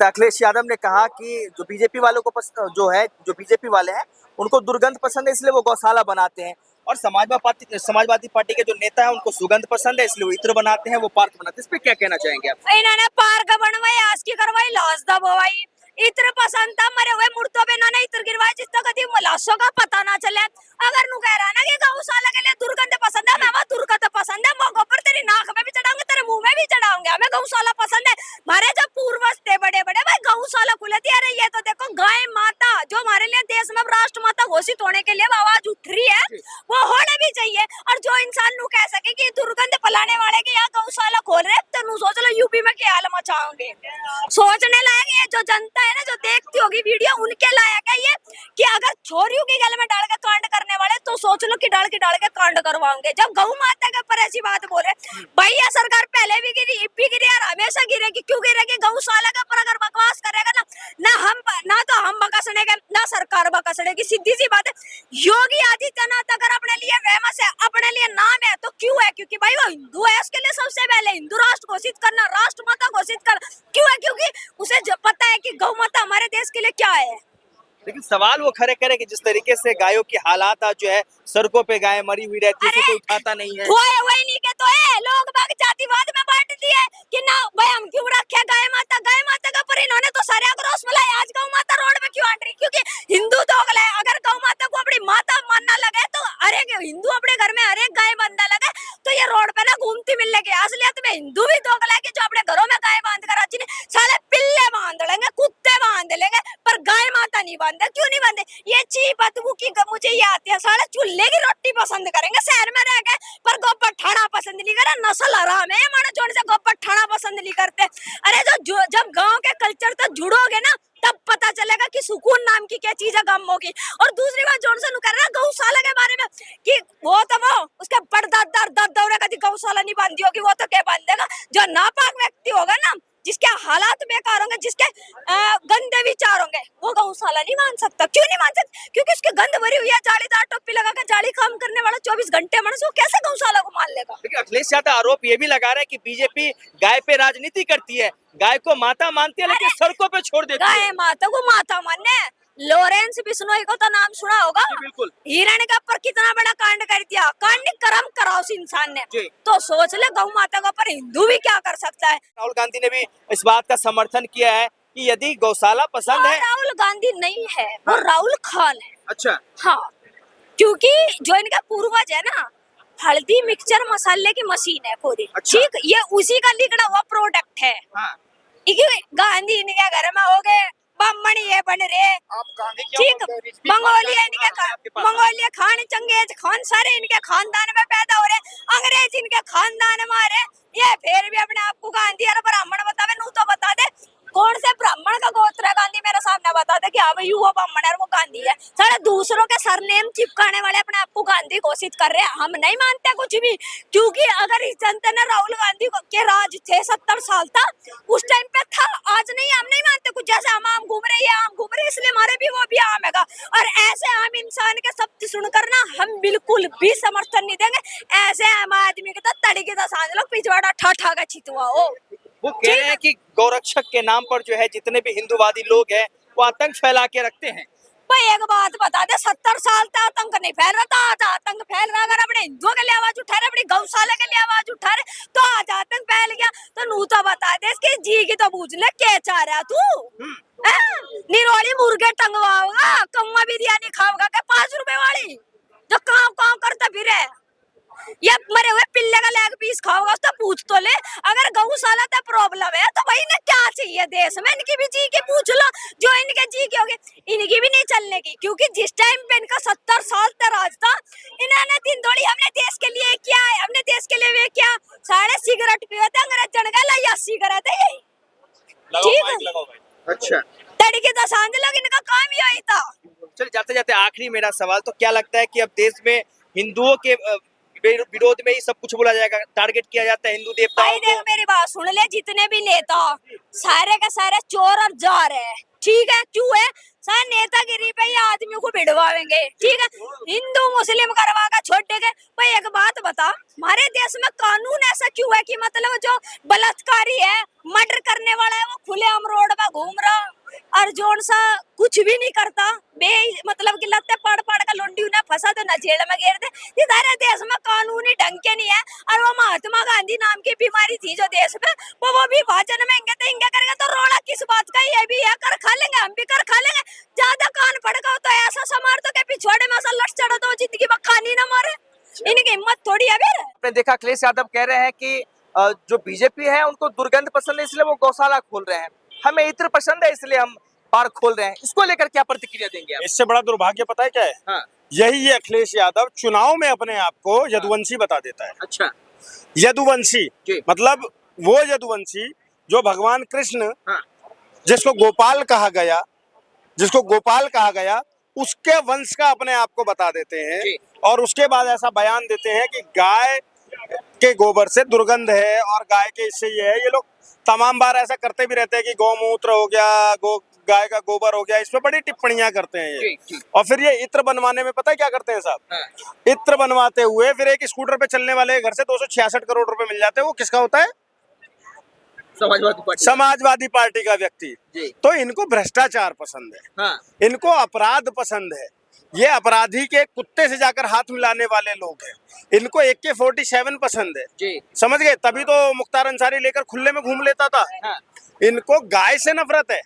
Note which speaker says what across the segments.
Speaker 1: अखिलेश यादव ने कहा कि जो बीजेपी वालों को जो बीजेपी वाले हैं उनको दुर्गंध पसंद है, इसलिए वो गौशाला बनाते हैं। और समाजवादी पार्टी के जो नेता है उनको सुगंध पसंद है, इसलिए वो इत्र बनाते हैं, वो पार्क बनाते हैं। इस पे क्या कहना चाहेंगे आप?
Speaker 2: इन्होंने पार्क बनवाई, आज की करवाई, लाश दबवाई। इत्र पसंद था, मरे हुए मुर्दों पे इन्होंने इत्र गिरवाया, जिसका कभी लाशों का पता ना चले। अगर नु कह रहा ना कि गौशाला के लिए दुर्गंध पसंद है, मैं वो दुर्गंध पसंद है, मौकों पर तेरी नाक में भी चढ़ाऊंगे, तेरे मुंह में भी चढ़ाऊंगे। हमें गौशाला पसंद है। हमारे जो पूर्वज थे बड़े बड़े, भाई गौशाला खुले थी। अरे ये तो देखो, गाय माता जो हमारे लिए देश में राष्ट्र माता घोषित होने के लिए आवाज उठ रही है, वो होने भी चाहिए। और जो इंसान नु कह सके कि दुर्गंध फैलाने वाले के यहाँ गौशाला खोल रहे, तो नु सोच लो यूपी में क्या हाल मचाओगे। सोचने लायक है, जो जनता है ना, जो देखती होगी वीडियो, उनके लायक है ये कि अगर छोरियों के गले में डाल के कांड करने वाले, तो सोच लो कि डाल के कांड करवाओगे। जब गौ माता के ऊपर ऐसी बात बोले, भैया सरकार पहले भी गिरी, अब भी गिरी और हमेशा गिरेगी। क्यों गिरेगी? गौशाला के ऊपर अगर बकवास करेगा ना तो हम बकसने के, ना सरकार बकसने की। सीधी सी बात है। योगी आदित्यनाथ अगर अपने लिए फेमस है, अपने लिए नाम है, तो क्यों है? क्योंकि भाई वो हिंदू है, उसके लिए सबसे पहले हिंदू राष्ट्र घोषित करना, राष्ट्र माता घोषित कर। क्यों है? क्योंकि उसे जो पता है कि गौ माता हमारे देश के लिए क्या है।
Speaker 1: लेकिन सवाल वो खड़े करे कि जिस तरीके से गायों की हालात आज जो है, सड़कों पे गायें मरी हुई रहती है, कोई उठाता नहीं है।
Speaker 2: वही नहीं के तो है, लोग बाग जातिवाद में बांट दिए कि ना भाई हम क्यों रखे गाय माता का, पर इन्होंने तो सारे आक्रोश मिलाए। आज गौ माता रोड पे क्यों आंट रही? क्योंकि हिंदू दोगला है। अगर गौ माता को अपनी माता मानना लगे, तो हर एक हिंदू अपने घर में हर एक गाय बांधने लगे, तो ये रोड पे ना घूमती मिलेगी। असलियत में हिंदू भी दोगला है कि जो अपने घरों में गाय बांध कर अच्छी नहीं, साले पिल्ले बांध लेंगे, कुत्ते बांध लेंगे, पर गाय माता नहीं बांधे। क्यों नहीं बांधे? ये ची बदबू की मुझे ये आती है। साले चूल्हे की रोटी पसंद करेंगे शहर में रह गए, पर गोबर ठाणा पसंद नहीं करे। नस्ल हराम है मानो जोड़ से गोबर ठाणा पसंद नहीं करते। अरे जब गांव के कल्चर से जुड़ोगे ना, तब पता चलेगा कि सुकून नाम की क्या चीज है गम होगी। और दूसरी बात जोड़ से कर रहा गौशाला के बारे में कि वो उसके बड़दादा कभी गौशाला नहीं बांधी होगी, वो तो क्या बांधेगा? जो नापाक व्यक्ति होगा ना, जिसके हालात बेकार होंगे, जिसके गंदे विचार होंगे, वो गौशाला नहीं मान सकता। क्यों नहीं मान सकता? क्योंकि उसके गंद भरी हुई है। जालीदार टोपी लगा कर जाली काम करने वाला 24 घंटे मनुष्य, वो कैसे गौशाला को मान लेगा?
Speaker 1: लेकिन अखिलेश यादव आरोप ये भी लगा रहा है कि बीजेपी गाय पे राजनीति करती है, गाय को माता मानती है, लेकिन सड़कों पे छोड़ देती है।
Speaker 2: गाय माता को माता मानने, लॉरेंस बिश्नोई को तो नाम सुना होगा।
Speaker 1: बिल्कुल।
Speaker 2: हिरण के ऊपर कितना बड़ा कांड कर दिया। कांड कर्म करा उस इंसान ने, तो सोच ले गौ माता के ऊपर हिंदू भी क्या कर सकता है।
Speaker 1: राहुल गांधी ने भी इस बात का समर्थन किया है कि यदि गौशाला पसंद है।
Speaker 2: राहुल गांधी नहीं है, वो राहुल खान है।
Speaker 1: अच्छा।
Speaker 2: हाँ, क्योंकि जो इनका पूर्वज है ना, हल्दी मिक्सचर मसाले की मशीन है पूरी।
Speaker 1: अच्छा।
Speaker 2: ठीक, ये उसी का लिखना हुआ प्रोडक्ट है।
Speaker 1: हाँ।
Speaker 2: गांधी इनके घर में हो गए, ब्राह्मण ये बन रहे, ठीक, मंगोलिया खान, चंगेज खान, सारे इनके खानदान में पैदा हो रहे, अंग्रेज इनके खानदान में आ रहे। ये फिर भी अपने आप को गांधी और ब्राह्मण बतावे। नू तो बता दे कौन से ब्राह्मण का गोत्र है गांधी, मेरे सामने बता दे कि हाँ भाई वो ब्राह्मण है, वो गांधी है। सारे दूसरों के सरनेम चिपकाने वाले अपने आप को गांधी घोषित कर रहे हैं। हम नहीं मानते कुछ भी, क्योंकि अगर इस जनता ने राहुल गांधी के राज थे 70 साल तक, उस टाइम पे था, आज नहीं। हम नहीं मानते कुछ। जैसे हम आम घूम रहे हैं, आम घूम रहे, इसलिए हमारे भी वो भी आम है। और ऐसे आम इंसान के शब्द सुनकर ना हम बिल्कुल भी समर्थन नहीं देंगे। ऐसे आम आदमी के तो तड़के तो सांझ लोग पिछवाड़ा ठा का छितवा हो।
Speaker 1: वो कह रहे हैं कि गौरक्षक के नाम पर जो है जितने भी हिंदूवादी लोग हैं, वो आतंक फैला के रखते हैं।
Speaker 2: भाई एक बात बता दे, 70 साल तक आतंक नहीं फैल रहा था, आज आतंक फैल रहा। अगर अपने हिंदुओं के लिए आवाज उठा रहे, अपनी गौशाला के लिए आवाज उठा रहे, तो आज आतंक फैल गया। तो नू तो बता दे, इसके जी की तो पूछ ले, क्या चाह रहा तू? निरोली मुर्गे टंगवाओगा, कौवा बिरयानी खाओगा क्या 5 रुपए वाली, जो काव करता फिरे? ये मरे हुए पिल्ले का लेग पीस खाओगा, तो पूछ तो ले। अगर गौशाला का प्रॉब्लम है, तो भाई ने क्या चाहिए देश में? इनकी भी जी की पूछ लो, जो इनके जी की होगी, इनकी भी नहीं चलने की। क्योंकि जिस टाइम पे इनका 70 साल तक राज था, इन्होंने दिन दौड़ी हमने देश के लिए क्या है, हमने देश के लिए वे क्या, सारे सिगरेट पिए थे, अंग्रेज जन का ला सिगरेट है यही, ठीक है।
Speaker 1: अच्छा,
Speaker 2: तड़के तो सांझ लोग, इनका काम ही यही था।
Speaker 1: चल जाते जाते आखिरी मेरा सवाल, तो क्या लगता है कि अब देश में हिंदुओं के विरोध में ही सब कुछ बोला जाएगा, टारगेट किया जाता है हिंदू देवताओं को?
Speaker 2: देख मेरी बात सुन ले, जितने भी नेता सारे के सारे चोर और जार है, ठीक है। क्यों है? सर नेतागिरी पे ये आदमी को भिड़वाएंगे, ठीक है, हिंदू मुस्लिम करवा का छोड़ के। भाई एक बात बता, हमारे देश में कानून ऐसा क्यों है कि मतलब जो बलात्कारी है, मर्डर करने वाला है, वो खुलेआम रोड पे घूम रहा और जोन सा कुछ भी नहीं करता, बे मतलब कि लत्ते पड़ पड़ का लोंडी उन्हें फंसा तो न जेल में घेर दे। इधर देश में कानूनी ढंग के नहीं है। और वो महात्मा गांधी नाम की बीमारी थी जो देश में, वो भी भाजन में इंगे करेगा तो रोड़ा किस बात का, ये भी है कर खा लेंगे, हम भी कर खा लेंगे। ज्यादा कान फड़का हो तो ऐसा समार तो के पिछवाड़े में ऐसा लट चढ़ा तो जिंदगी में खानी ना मारे, इनकी हिम्मत थोड़ी है फिर।
Speaker 1: आपने देखा अखिलेश यादव कह रहे हैं कि जो बीजेपी है उनको दुर्गंध पसंद है इसलिए वो गौशाला खोल रहे हैं, हमें इत्र पसंद है इसलिए हम पार्क खोल रहे हैं। इसको लेकर क्या प्रतिक्रिया देंगे आप?
Speaker 3: इससे बड़ा दुर्भाग्य पता है क्या है?
Speaker 1: हाँ।
Speaker 3: यही ये अखिलेश यादव चुनाव में अपने आप को यदुवंशी बता देता है।
Speaker 1: अच्छा।
Speaker 3: यदुवंशी
Speaker 1: जी।
Speaker 3: मतलब वो यदुवंशी जो भगवान कृष्ण,
Speaker 1: हाँ।
Speaker 3: जिसको गोपाल कहा गया, उसके वंश का अपने आप को बता देते हैं।
Speaker 1: जी।
Speaker 3: और उसके बाद ऐसा बयान देते हैं कि गाय के गोबर से दुर्गंध है और गाय के इससे ये है। ये लोग तमाम बार ऐसा करते भी रहते हैं कि गौमूत्र हो गया, गाय का गोबर हो गया, इस पे बड़ी टिप्पणियां करते हैं ये।
Speaker 1: जी।
Speaker 3: और फिर ये इत्र बनवाने में पता है क्या करते हैं साहब?
Speaker 1: हाँ।
Speaker 3: इत्र बनवाते हुए फिर एक स्कूटर पे चलने वाले घर से 266 करोड़ रुपए मिल जाते हैं। वो किसका होता है? समाजवादी पार्टी का व्यक्ति।
Speaker 1: जी।
Speaker 3: तो इनको भ्रष्टाचार पसंद है।
Speaker 1: हाँ।
Speaker 3: इनको अपराध पसंद है। ये अपराधी के कुत्ते से जाकर हाथ मिलाने वाले लोग हैं। इनको AK-47 पसंद है।
Speaker 1: जी।
Speaker 3: समझ गए? तभी तो मुख्तार अंसारी लेकर खुले में घूम लेता था।
Speaker 1: हाँ।
Speaker 3: इनको गाय से नफरत है,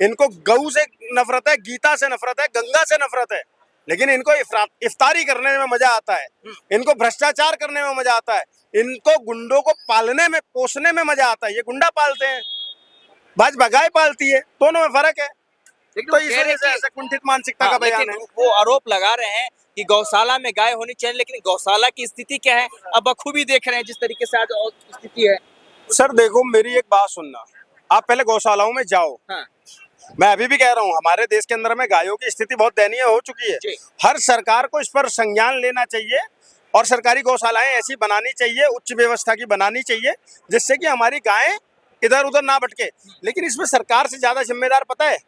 Speaker 3: इनको गऊ से नफरत है, गीता से नफरत है, गंगा से नफरत है। लेकिन इनको इफ्तारी करने में मजा आता है, इनको भ्रष्टाचार करने में मजा आता है, इनको गुंडों को पालने में पोसने में मजा आता है। ये गुंडा पालते हैं, भाजपा गाय पालती है, दोनों में फर्क है। तो इस वजह से ऐसा कुंठित मानसिकता का बयान है।
Speaker 1: वो आरोप लगा रहे हैं कि गौशाला में गाय होनी चाहिए, लेकिन गौशाला की स्थिति क्या है अब बखूबी देख रहे हैं जिस तरीके से आज स्थिति है।
Speaker 3: सर देखो, मेरी एक बात सुनना, आप पहले गौशालाओं में जाओ।
Speaker 1: हाँ।
Speaker 3: मैं अभी भी कह रहा हूँ, हमारे देश के अंदर में गायों की स्थिति बहुत दयनीय हो चुकी है। हर सरकार को इस पर संज्ञान लेना चाहिए और सरकारी गौशालाएं ऐसी बनानी चाहिए, उच्च व्यवस्था की बनानी चाहिए, जिससे कि हमारी गायें इधर उधर ना भटके। लेकिन इसमें सरकार से ज्यादा जिम्मेदार पता है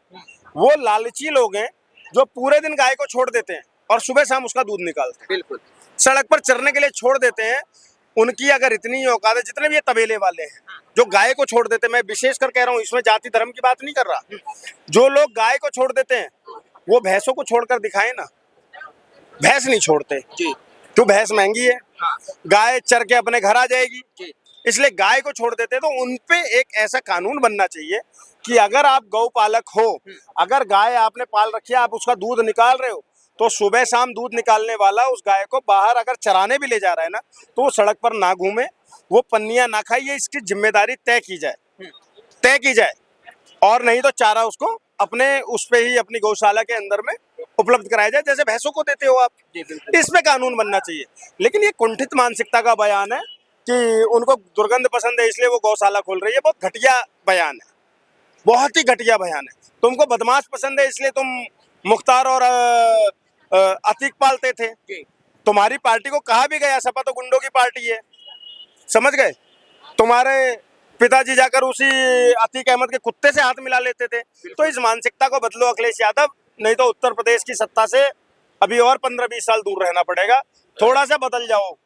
Speaker 3: वो लालची लोग हैं जो पूरे दिन गाय को छोड़ देते हैं और सुबह शाम उसका दूध निकालते हैं।
Speaker 1: बिल्कुल।
Speaker 3: सड़क पर चरने के लिए छोड़ देते हैं। उनकी अगर इतनी औकात है, जितने भी ये तबेले वाले हैं जो गाय को छोड़ देते हैं, मैं विशेषकर कह रहा हूँ, इसमें जाति धर्म की बात नहीं कर रहा, जो लोग गाय को छोड़ देते हैं वो भैंसों को छोड़कर दिखाए ना। भैंस नहीं छोड़ते
Speaker 1: जी।
Speaker 3: तो भैंस महंगी है।
Speaker 1: हाँ।
Speaker 3: गाय चर के अपने घर आ जाएगी
Speaker 1: जी।
Speaker 3: इसलिए गाय को छोड़ देते हैं। तो उनपे एक ऐसा कानून बनना चाहिए कि अगर आप गौपालक हो, अगर गाय आपने पाल रखी है, आप उसका दूध निकाल रहे हो, तो सुबह शाम दूध निकालने वाला उस गाय को बाहर अगर चराने भी ले जा रहा है ना, तो वो सड़क पर ना घूमे, वो पन्नियां ना खाए। ये इसकी जिम्मेदारी तय की जाए और नहीं तो चारा उसको अपने उस पे ही अपनी गौशाला के अंदर में उपलब्ध कराया जाए, जैसे भैंसों को देते हो आप। इसमें कानून बनना चाहिए। लेकिन ये कुंठित मानसिकता का बयान है कि उनको दुर्गंध पसंद है इसलिए वो गौशाला खोल रही है। बहुत घटिया बयान है, बहुत ही घटिया बयान है। तुमको बदमाश पसंद है इसलिए तुम मुख्तार और अतीक पालते थे। तुम्हारी पार्टी को कहा भी गया सपा तो गुंडों की पार्टी है, समझ गए? तुम्हारे पिताजी जाकर उसी अतीक अहमद के कुत्ते से हाथ मिला लेते थे। तो इस मानसिकता को बदलो अखिलेश यादव, नहीं तो उत्तर प्रदेश की सत्ता से अभी और 15-20 साल दूर रहना पड़ेगा। थोड़ा सा बदल जाओ।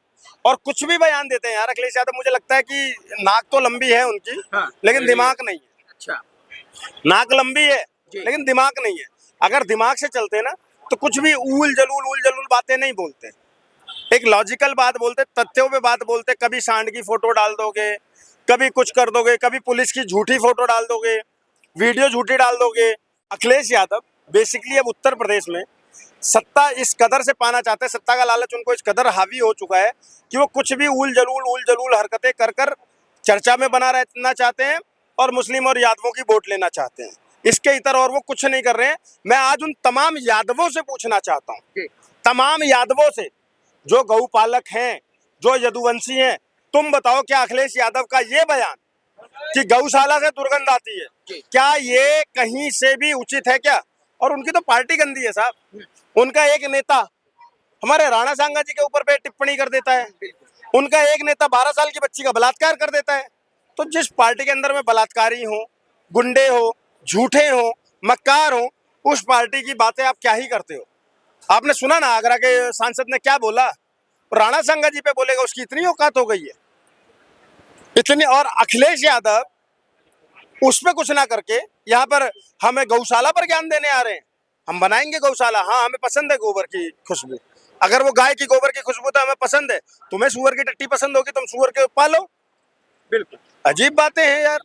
Speaker 3: और कुछ भी बयान देते हैं यार अखिलेश यादव, मुझे लगता है कि नाक तो लंबी है उनकी,
Speaker 1: हाँ,
Speaker 3: लेकिन दिमाग नहीं है।
Speaker 1: अच्छा।
Speaker 3: नाक लंबी है लेकिन दिमाग नहीं है। अगर दिमाग से चलते ना तो कुछ भी ऊल जलूल बातें नहीं बोलते, एक लॉजिकल बात बोलते, तथ्यों पे बात बोलते। कभी सांड की फोटो डाल दोगे, कभी कुछ कर दोगे, कभी पुलिस की झूठी फोटो डाल दोगे, वीडियो झूठी डाल दोगे। अखिलेश यादव बेसिकली अब उत्तर प्रदेश में सत्ता इस कदर से पाना चाहते हैं, सत्ता का लालच उनको इस कदर हावी हो चुका है कि वो कुछ भी ऊल जलूल हरकतें कर कर चर्चा में बना रहना चाहते हैं और मुस्लिम और यादवों की वोट लेना चाहते हैं। इसके इतर और वो कुछ नहीं कर रहे हैं। मैं आज उन तमाम यादवों से पूछना चाहता हूँ, तमाम यादवों से जो गौपालक हैं, जो यदुवंशी हैं, तुम बताओ क्या अखिलेश यादव का ये बयान कि गौशाला से दुर्गंध आती है, क्या ये कहीं से भी उचित है क्या? और उनकी तो पार्टी गंदी है साहब। उनका एक नेता हमारे राणा सांगा जी के ऊपर पे टिप्पणी कर देता है, उनका एक नेता 12 साल की बच्ची का बलात्कार कर देता है। तो जिस पार्टी के अंदर में बलात्कारी हो, गुंडे हो, झूठे हो, मक्कार हो, उस पार्टी की बातें आप क्या ही करते हो। आपने सुना ना आगरा के सांसद ने क्या बोला, राणा संगा जी पे बोलेगा, उसकी इतनी औकात हो गई है इतनी। और अखिलेश यादव उस पे कुछ ना करके यहाँ पर हमें गौशाला पर ज्ञान देने आ रहे हैं। हम बनाएंगे गौशाला, हाँ हमें पसंद है गोबर की खुशबू, अगर वो गाय की गोबर की खुशबू तो हमें पसंद है। तुम्हें सुअर की टट्टी पसंद होगी, तुम सुअर के पालो।
Speaker 1: बिल्कुल।
Speaker 3: अजीब बातें हैं यार।